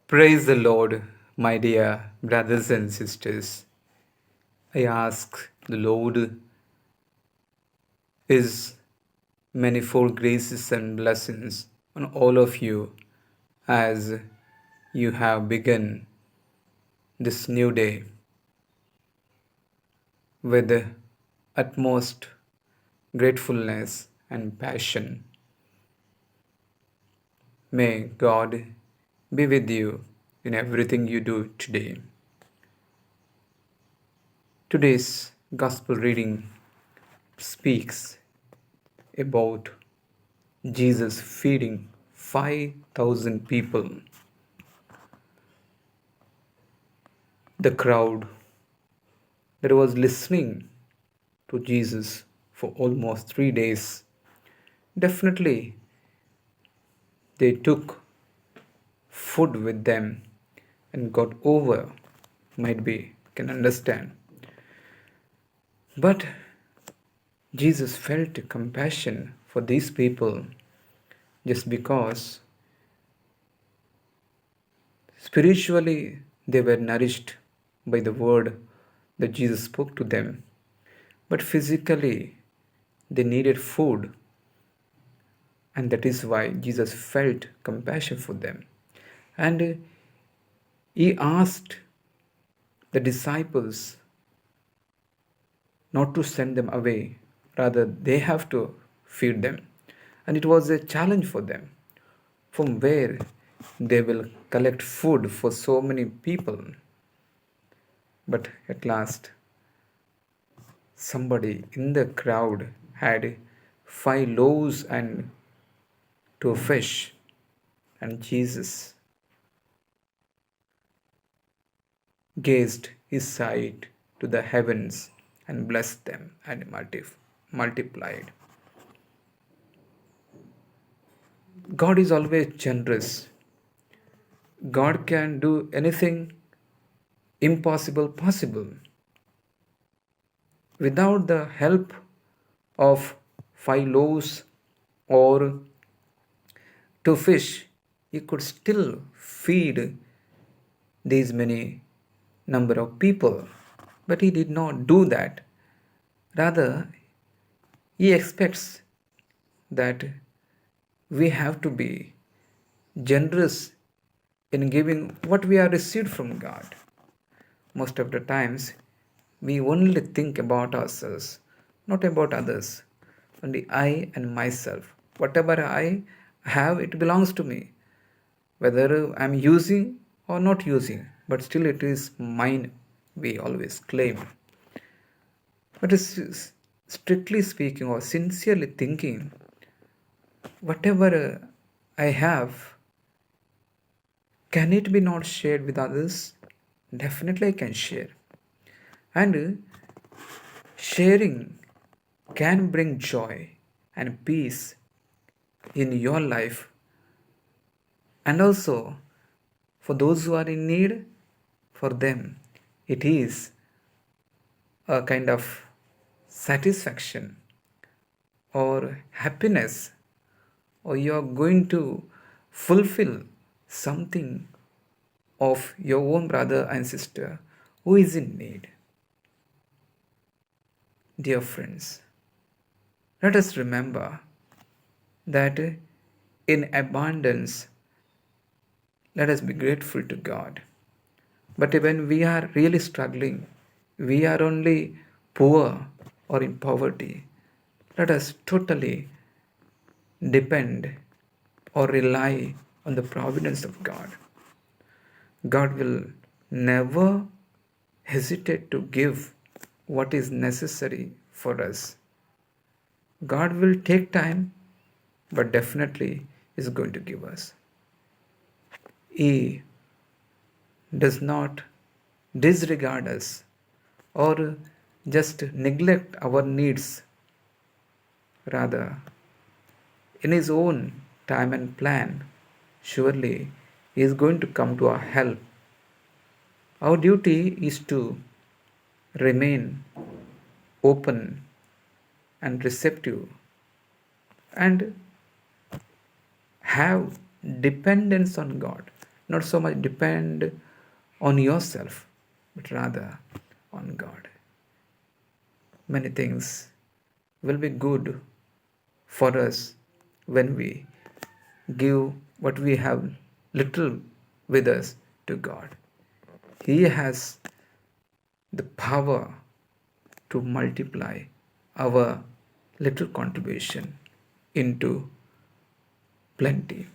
Praise the Lord, my dear brothers and sisters. I ask the Lord His manifold graces and blessings on all of you as you have begun this new day with utmost gratefulness and passion. May God be with you in everything you do today. Today's Gospel reading speaks about Jesus feeding 5,000 people. The crowd that was listening to Jesus for almost 3 days, definitely they took food with them and got over, might be, can understand. But Jesus felt compassion for these people just because spiritually they were nourished by the word that Jesus spoke to them, but physically they needed food, and that is why Jesus felt compassion for them. And he asked the disciples not to send them away, rather, they have to feed them. And it was a challenge for them from where they will collect food for so many people. But at last, somebody in the crowd had 5 loaves and 2 fish, and Jesus gazed his sight to the heavens and blessed them and multiplied. God is always generous. God can do anything impossible possible. Without the help of 5 loaves or 2 fish, he could still feed these many number of people. But he did not do that. Rather, he expects that we have to be generous in giving what we have received from God. Most of the times, we only think about ourselves, not about others. Only I and myself. Whatever I have, it belongs to me. Whether I'm using or not using, but still it is mine, we always claim. But strictly speaking or sincerely thinking, whatever I have, can it be not shared with others? Definitely I can share. And sharing can bring joy and peace in your life, and also for those who are in need, for them it is a kind of satisfaction or happiness, or you are going to fulfill something of your own brother and sister who is in need. Dear friends, let us remember that in abundance, let us be grateful to God. But when we are really struggling, we are only poor or in poverty, let us totally depend or rely on the providence of God. God will never hesitate to give what is necessary for us. God will take time, but definitely is going to give us. He does not disregard us or just neglect our needs. Rather, in His own time and plan, surely He is going to come to our help. Our duty is to remain open and receptive and have dependence on God. not so much depend on yourself, but rather on God. Many things will be good for us when we give what we have little with us to God. He has the power to multiply our little contribution into plenty.